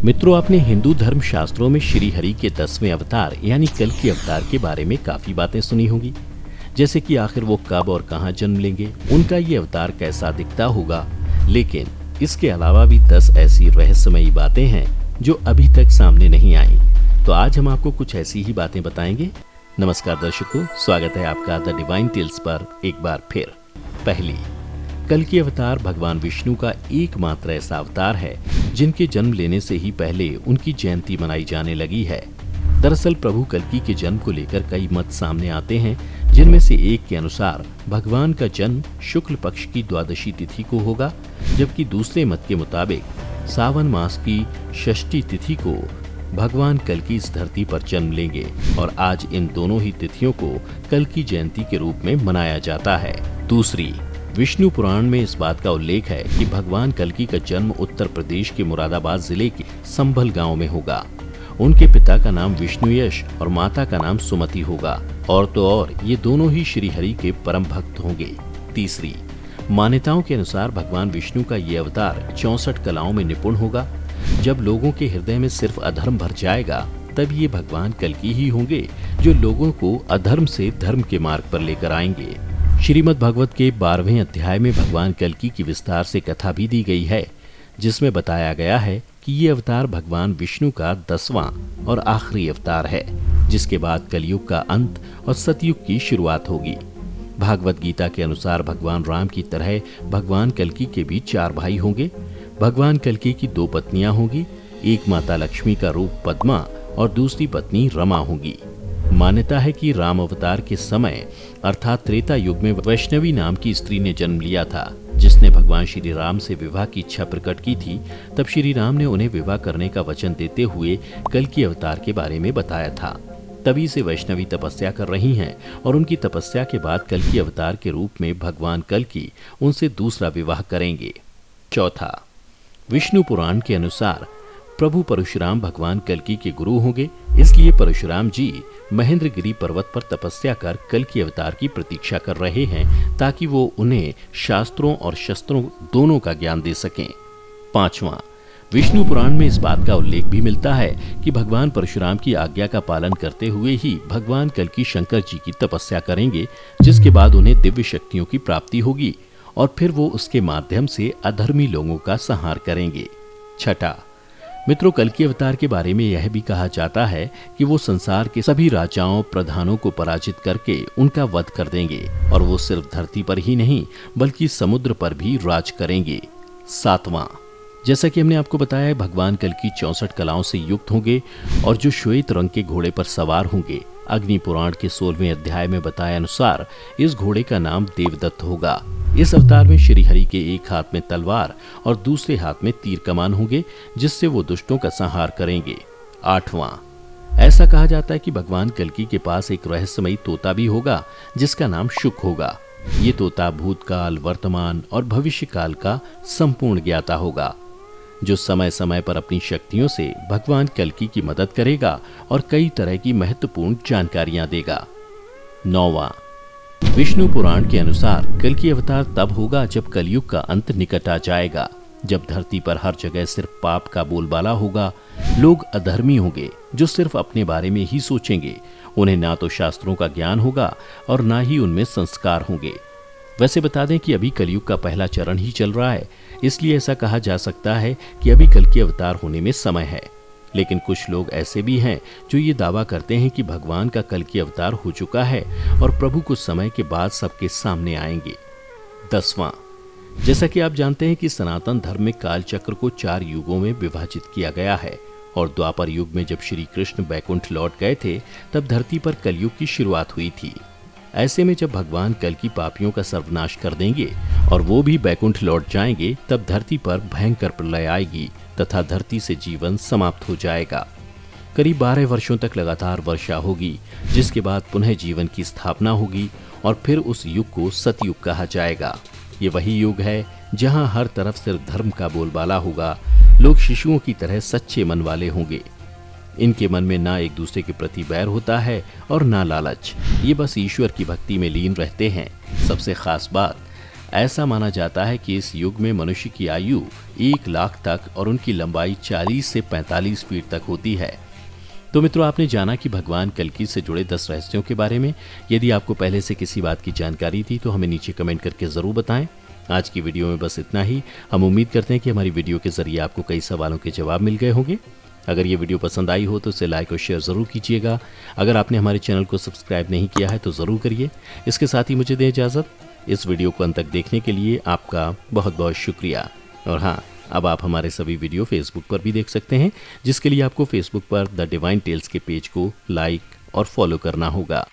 मित्रों, आपने हिंदू धर्म शास्त्रों में श्री हरि के 10वें अवतार यानी कल्कि अवतार के बारे में काफी बातें सुनी होंगी, जैसे कि आखिर वो कब और कहां जन्म लेंगे, उनका ये अवतार कैसा दिखता होगा। लेकिन इसके अलावा भी 10 ऐसी रहस्यमयी बातें हैं जो अभी तक सामने नहीं आई। तो आज हम आपको कुछ ऐसी ही बातें बताएंगे। नमस्कार दर्शकों, स्वागत है आपका द डिवाइन टेल्स पर एक बार फिर। पहली, कल्कि अवतार भगवान विष्णु का एकमात्र ऐसा अवतार है जिनके जन्म लेने से ही पहले उनकी जयंती मनाई जाने लगी है। दरअसल प्रभु कल्कि के जन्म को लेकर कई मत सामने आते हैं, जिनमें से एक के अनुसार भगवान का जन्म शुक्ल पक्ष की द्वादशी तिथि को होगा, जबकि दूसरे मत के मुताबिक सावन मास की षष्ठी तिथि को भगवान कल्कि इस धरती पर जन्म लेंगे और आज इन दोनों ही तिथियों को कल्कि जयंती के रूप में मनाया जाता है। दूसरी, विष्णु पुराण में इस बात का उल्लेख है कि भगवान कल्कि का जन्म उत्तर प्रदेश के मुरादाबाद जिले के संभल गांव में होगा। उनके पिता का नाम विष्णुयश और माता का नाम सुमति होगा, और तो और ये दोनों ही श्री हरि के परम भक्त होंगे। तीसरी, मान्यताओं के अनुसार भगवान विष्णु का ये अवतार 64 कलाओं में निपुण होगा। जब लोगों के हृदय में सिर्फ अधर्म भर जाएगा, तब ये भगवान कल्कि ही होंगे जो लोगों को अधर्म से धर्म के मार्ग पर लेकर आएंगे। श्रीमद् भागवत के 12वें अध्याय में भगवान कल्कि की विस्तार से कथा भी दी गई है, जिसमें बताया गया है कि ये अवतार भगवान विष्णु का 10वां और आखिरी अवतार है, जिसके बाद कलयुग का अंत और सतयुग की शुरुआत होगी। भागवत गीता के अनुसार भगवान राम की तरह भगवान कल्कि के भी 4 भाई होंगे। भगवान कल्कि की 2 पत्नियां होंगी, एक माता लक्ष्मी का रूप पद्मा और दूसरी पत्नी रमा होगी। मान्यता है कि राम अवतार के समय अर्थात त्रेता युग में वैष्णवी नाम की स्त्री ने जन्म लिया था, जिसने भगवान श्री राम से विवाह की इच्छा प्रकट की थी। तब श्री राम ने उन्हें विवाह करने का वचन देते हुए कल्कि अवतार के बारे में बताया था। तभी से वैष्णवी तपस्या कर रही हैं और उनकी तपस्या के बाद कल्कि अवतार के रूप में भगवान कल्कि उनसे दूसरा विवाह करेंगे। चौथा, विष्णु पुराण के अनुसार प्रभु परशुराम भगवान कल्कि के गुरु होंगे, इसलिए परशुराम जी महेंद्रगिरी पर्वत पर तपस्या कर कल्कि अवतार की प्रतीक्षा कर रहे हैं, ताकि वो उन्हें शास्त्रों और शस्त्रों दोनों का ज्ञान दे सकें। पांचवा, विष्णु पुराण में इस बात का उल्लेख भी मिलता है कि भगवान परशुराम की आज्ञा का पालन करते हुए ही भगवान कल्कि शंकर जी की तपस्या करेंगे, जिसके बाद उन्हें दिव्य शक्तियों की प्राप्ति होगी और फिर वो उसके माध्यम से अधर्मी लोगों का संहार करेंगे। छठा, मित्रों, कल्कि अवतार के बारे में यह भी कहा जाता है कि वो संसार के सभी राजाओं प्रधानों को पराजित करके उनका वध कर देंगे और वो सिर्फ धरती पर ही नहीं बल्कि समुद्र पर भी राज करेंगे। सातवां, जैसा कि हमने आपको बताया, भगवान कल्कि 64 कलाओं से युक्त होंगे और जो श्वेत रंग के घोड़े पर सवार होंगे। अग्नि पुराण के 16वें अध्याय में बताया अनुसार इस घोड़े का नाम देवदत्त होगा। इस अवतार में श्री हरि के एक हाथ में तलवार और दूसरे हाथ में तीर कमान होंगे, जिससे वो दुष्टों का संहार करेंगे। आठवां, ऐसा कहा जाता है कि भगवान कल्कि के पास एक रहस्यमयी तोता भी होगा, जिसका नाम शुक होगा। ये तोता भूतकाल, वर्तमान और भविष्य काल का संपूर्ण ज्ञाता होगा, जो समय समय पर अपनी शक्तियों से भगवान कल्कि की मदद करेगा और कई तरह की महत्वपूर्ण जानकारियां देगा। नौवां, विष्णु पुराण के अनुसार कल्कि अवतार तब होगा जब कलयुग का अंत निकट आ जाएगा, जब धरती पर हर जगह सिर्फ पाप का बोलबाला होगा। लोग अधर्मी होंगे जो सिर्फ अपने बारे में ही सोचेंगे। उन्हें ना तो शास्त्रों का ज्ञान होगा और ना ही उनमें संस्कार होंगे। वैसे बता दें कि अभी कलयुग का पहला चरण ही चल रहा है, इसलिए ऐसा कहा जा सकता है कि अभी कल्कि अवतार होने में समय है। लेकिन कुछ लोग ऐसे भी हैं जो ये दावा करते हैं कि भगवान का कल्कि अवतार हो चुका है और प्रभु कुछ समय के बाद सबके सामने आएंगे। 10वां, जैसा कि आप जानते हैं कि सनातन धर्म में काल चक्र को 4 युगों में विभाजित किया गया है और द्वापर युग में जब श्री कृष्ण बैकुंठ लौट गए थे, तब धरती पर कलयुग की शुरुआत हुई थी। ऐसे में जब भगवान कल्कि पापियों का सर्वनाश कर देंगे और वो भी बैकुंठ लौट जाएंगे, तब धरती पर भयंकर प्रलय आएगी तथा धरती से जीवन समाप्त हो जाएगा। करीब 12 वर्षों तक लगातार वर्षा होगी, जिसके बाद पुनः जीवन की स्थापना होगी और फिर उस युग को सतयुग कहा जाएगा। ये वही युग है जहां हर तरफ सिर्फ धर्म का बोलबाला होगा। लोग शिशुओं की तरह सच्चे मन वाले होंगे। इनके मन में ना एक दूसरे के प्रति बैर होता है और ना लालच। ये बस ईश्वर की भक्ति में लीन रहते हैं। सबसे खास बात, ऐसा माना जाता है कि इस युग में मनुष्य की आयु 1 लाख तक और उनकी लंबाई 40 से 45 फीट तक होती है। तो मित्रों, आपने जाना कि भगवान कल्कि से जुड़े 10 रहस्यों के बारे में। यदि आपको पहले से किसी बात की जानकारी थी तो हमें नीचे कमेंट करके ज़रूर बताएं। आज की वीडियो में बस इतना ही। हम उम्मीद करते हैं कि हमारी वीडियो के जरिए आपको कई सवालों के जवाब मिल गए होंगे। अगर ये वीडियो पसंद आई हो तो इसे लाइक और शेयर ज़रूर कीजिएगा। अगर आपने हमारे चैनल को सब्सक्राइब नहीं किया है तो ज़रूर करिए। इसके साथ ही मुझे दें इजाज़त। इस वीडियो को अंत तक देखने के लिए आपका बहुत बहुत शुक्रिया। और हाँ, अब आप हमारे सभी वीडियो फेसबुक पर भी देख सकते हैं, जिसके लिए आपको फेसबुक पर द डिवाइन टेल्स के पेज को लाइक और फॉलो करना होगा।